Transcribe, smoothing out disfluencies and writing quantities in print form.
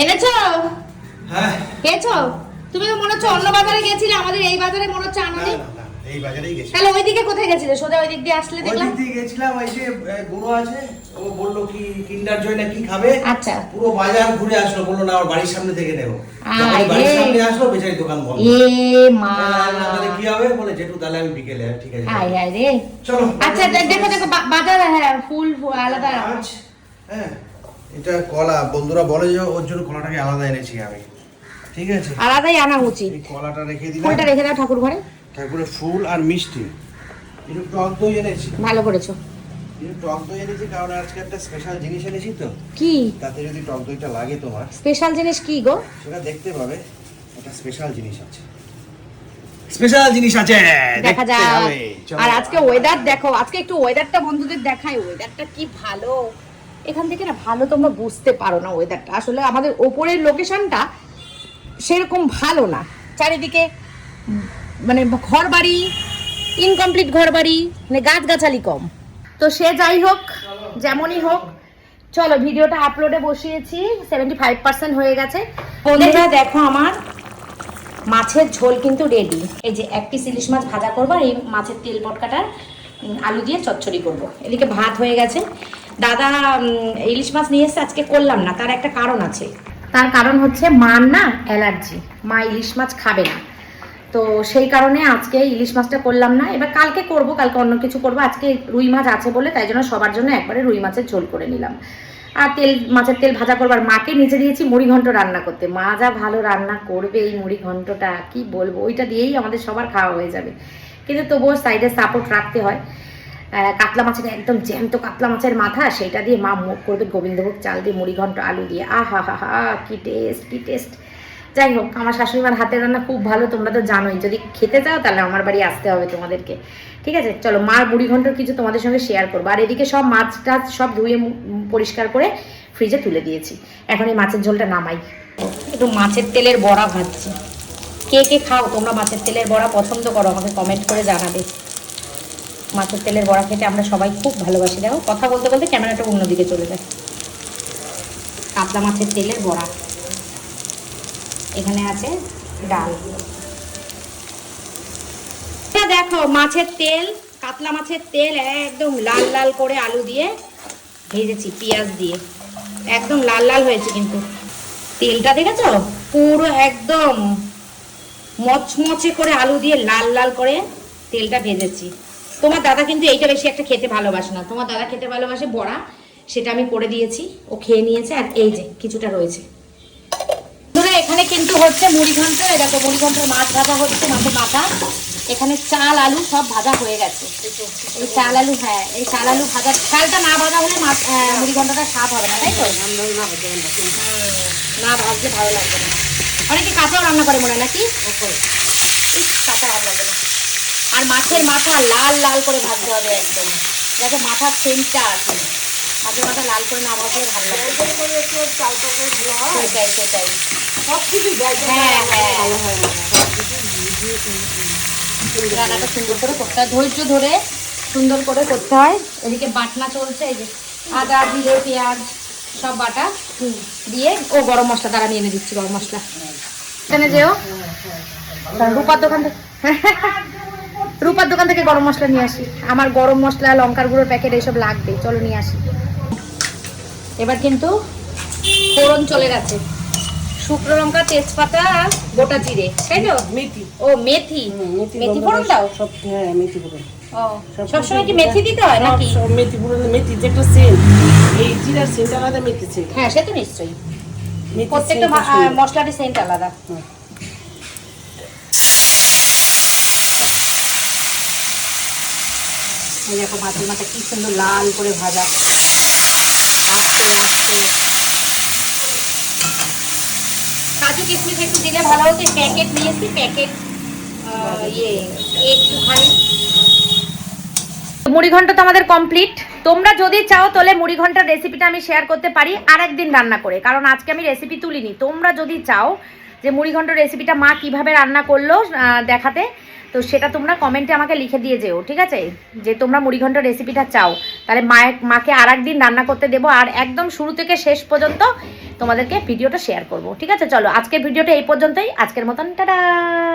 এনেছো? হ্যাঁ। খেয়েছো? তুমি তো মনে হচ্ছে অন্য বাজারে গেছিলে, আমাদের এই বাজারে মনে হচ্ছে আনোনি। এই বাজারেই গেছি। তাহলে ওইদিকে কোথায় গেছিলে? সোজা ওই দিক দিয়ে আসলে দেখলাম। ওই দিক দিয়ে গেছিলাম, ওই যে গুঁড়ো আছে, ও বললো কি কিন্ডার জয় না কি খাবে। আচ্ছা। পুরো বাজার ঘুরে আসলো, বললো না আমার বাড়ির সামনে থেকে নেবো। বাড়ির সামনে আসলো, বেচারি দোকান বন্ধ। এ মা, তাহলে কি হবে বলে জেঠু, তাহলে আমি বিকেলে। ঠিক আছে হাই হাই রে। চলো। আচ্ছা দেখো দেখো বাজার, হ্যাঁ ফুল আলাদা। হ্যাঁ এটা কলা, বন্ধুরা বলে যে ওর জন্য কলাটাকে আলাদা এনেছি আমি। ঠিক আছে, আলাদাই আনা উচিত। এই কলাটা রেখে দিলাম। ফুলটা রেখে দাও ঠাকুর ঘরে। ঠাকুরের ফুল আর মিষ্টি, একটু টক দই এনেছি। ভালো করেছো। একটু টক দই এনেছি কারণ আজকে একটা স্পেশাল জিনিস এনেছি তো। কি তাতে যদি টক দইটা লাগে তোমার, স্পেশাল জিনিস কি গো? সেটা দেখতে পাবে। একটা স্পেশাল জিনিস আছে, স্পেশাল জিনিস আছে, দেখা দেখতে যাক। হবে। চলো। আর আজকে ওয়েদার দেখো, আজকে একটু ওয়েদারটা বন্ধুদের দেখাই। ওয়েদারটা কি ভালো, এখান থেকে না ভালো তোমরা বুঝতে পারো না। ওয়েদারটা আসলে আমাদের ওপরের লোকেশনটা সেরকম ভালো না, চারিদিকে মানে ঘর বাড়ি, ইনকমপ্লিট ঘর বাড়ি, মানে গাছগাছালি কম। তো সে যাই হোক, যেমনই হোক, চলো ভিডিওটা আপলোডে বসিয়েছি, 75% হয়ে গেছে। বন্ধুরা দেখো আমার মাছের ঝোল কিন্তু রেডি। এই যে এক পিস ইলিশ মাছ ভাজা করবো, এই মাছের তেল পটকাটার আলু দিয়ে চচ্চড়ি করব। এদিকে ভাত হয়ে গেছে। দাদা ইলিশ মাছ নিয়ে এসে আজকে করলাম না, তার একটা কারণ আছে। তার কারণ হচ্ছে মার না অ্যালার্জি, মা ইলিশ মাছ খাবে না। তো সেই কারণে আজকে ইলিশ মাছটা করলাম না। এবার কালকে করব, কালকে অন্য কিছু করব। আজকে রুই মাছ আছে বলে তাই জন্য সবার জন্য একবারে রুই মাছের ঝোল করে নিলাম। আর মাছের তেল ভাজা করবার মাকে নিচে দিয়েছি মুড়ি ঘন্ট রান্না করতে। মা যা ভালো রান্না করবে এই মুড়ি ঘন্টটা, কি বলবো, ওইটা দিয়েই আমাদের সবার খাওয়া হয়ে যাবে। কিন্তু তবুও সাইডে সাপোর্ট রাখতে হয়। কাতলা মাছের একদম জ্যান্ত কাতলা মাছের মাথা, সেটা দিয়ে মা মুখ করবে গোবিন্দভোগ চাল দিয়ে মুড়ি ঘন্ট আলু দিয়ে। আহা হা হা, কি টেস্ট কি টেস্ট। যাই হোক, আমার শাশুড়িমার হাতের রান্না খুব ভালো, তোমরা তো জানোই। যদি খেতে চাও তাহলে আমার বাড়ি আসতে হবে তোমাদেরকে। ঠিক আছে, চলো মার মুড়ি ঘন্টর কিছু তোমাদের সঙ্গে শেয়ার করবো। আর এদিকে সব মাছ টাছ সব ধুয়ে পরিষ্কার করে ফ্রিজে তুলে দিয়েছি। এখন এই মাছের ঝোলটা নামাই। একটু মাছের তেলের বড়া ভাজছি। কে কে খাও তোমরা মাছের তেলের বড়া, পছন্দ করো, আমাকে কমেন্ট করে জানাবে। মাছের তেলের বড়া খেতে আমরা সবাই খুব ভালোবাসি। দেখো কথা বলতে বলতে ক্যামেরাটা অন্যদিকে চলে যায়। কাতলা মাছের তেলের বড়া, এখানে আছে ডাল। দেখো মাছের তেল, কাতলা মাছের তেল একদম লাল লাল করে আলু দিয়ে ভেজেছি, পেঁয়াজ দিয়ে একদম লাল লাল হয়েছে। কিন্তু তেলটা দেখেছো, পুরো একদম মচমচে করে আলু দিয়ে লাল লাল করে তেলটা ভেজেছি। তোমার দাদা কিন্তু এইটা বেশি একটা খেতে ভালোবাসে না, তোমার দাদা খেতে ভালোবাসে বড়া, সেটা আমি করে দিয়েছি, ও খেয়ে নিয়েছে। আর এই যে কিছুটা রয়েছে। এখানে কিন্তু হচ্ছে মুড়ি ঘন্ট। দেখো মুড়ি ঘন্টের মাছ ভাজা হচ্ছে, মাছের মাথা। এখানে চাল আলু সব ভাজা হয়ে গেছে। এই চাল আলু, হ্যাঁ এই চাল আলু ভাজা, চালটা না ভাজা হলে মাছ মুড়ি ঘন্টটা স্বাদ হবে না, তাই তো? না ভাজলে ভালো লাগবে না। অনেকে কাঁচাও রান্না করে মনে হয় নাকি? কাঁচা ভালো লাগবে না। আর মাছের মাথা লাল লাল করে ভাজতে হবে একদম, যাতে মাথার সেন্টটা আছে। মাছের মাথা লাল করে না ভাজলে ভালো লাগবে। সেটাই সেটাই, হ্যাঁ হ্যাঁ, রান্নাটা সুন্দর করে করতে হয়, ধৈর্য ধরে সুন্দর করে করতে হয়। এদিকে বাটনা চলছে, এই যে আদা জিরে পেঁয়াজ সব বাটা দিয়ে। ও গরম মশলা দ্বারা নিয়ে এনে দিচ্ছি, গরম মশলা এখানে যেও রূপার দোকান থেকে, রূপার দোকান থেকে গরম মশলা নিয়ে আসি। আমার গরম মশলা, লঙ্কার গুঁড়োর প্যাকেট এইসব লাগবে, চলো নিয়ে আসি। এবার কিন্তু ফোড়ন চলে গেছে, শুকনো লঙ্কা, তেজপাতা, গোটা জিরে, তাই তো? মেথি, ও মেথি, মেথি ফোড়ন দাও সব। হ্যাঁ মেথি ফোড়ন। ও সবসময় কি মেথি দিতে হয় নাকি? সব মেথি ফোড়ন, মেথি যে একটা সেন্ট, এই জিরার সেন্ট আলাদা, মেথি সেন্ট। হ্যাঁ সে তো নিশ্চয়ই, প্রত্যেকটা মশলারই সেন্ট আলাদা। এই দেখো মাছের মাথা কি সুন্দর লাল করে ভাজা, আস্তে আস্তে। কাজু কিশমিশ একটু দিলে ভালো হতো। প্যাকেট নিয়েছি, প্যাকেট একটুখানি। মুড়ি ঘন্ট তো আমাদের কমপ্লিট। তোমরা যদি চাও তাহলে মুড়ি ঘন্টার রেসিপিটা আমি শেয়ার করতে পারি আর একদিন রান্না করে, কারণ আজকে আমি রেসিপি তুলিনি। তোমরা যদি চাও যে মুড়িঘণ্ট রেসিপিটা মা কিভাবে রান্না করলো দেখাতে। তো সেটা তোমরা কমেন্টে আমাকে লিখে দিয়ে যেও, ঠিক আছে, যে তোমরা মুড়িঘণ্ট রেসিপিটা চাও। তাহলে মাকে আর একদিন রান্না করতে দেবো, আর একদম শুরু থেকে শেষ পর্যন্ত তোমাদেরকে ভিডিওটা শেয়ার করব। ঠিক আছে, চলো আজকের ভিডিওটা এই পর্যন্তই, আজকের মতন টাটা।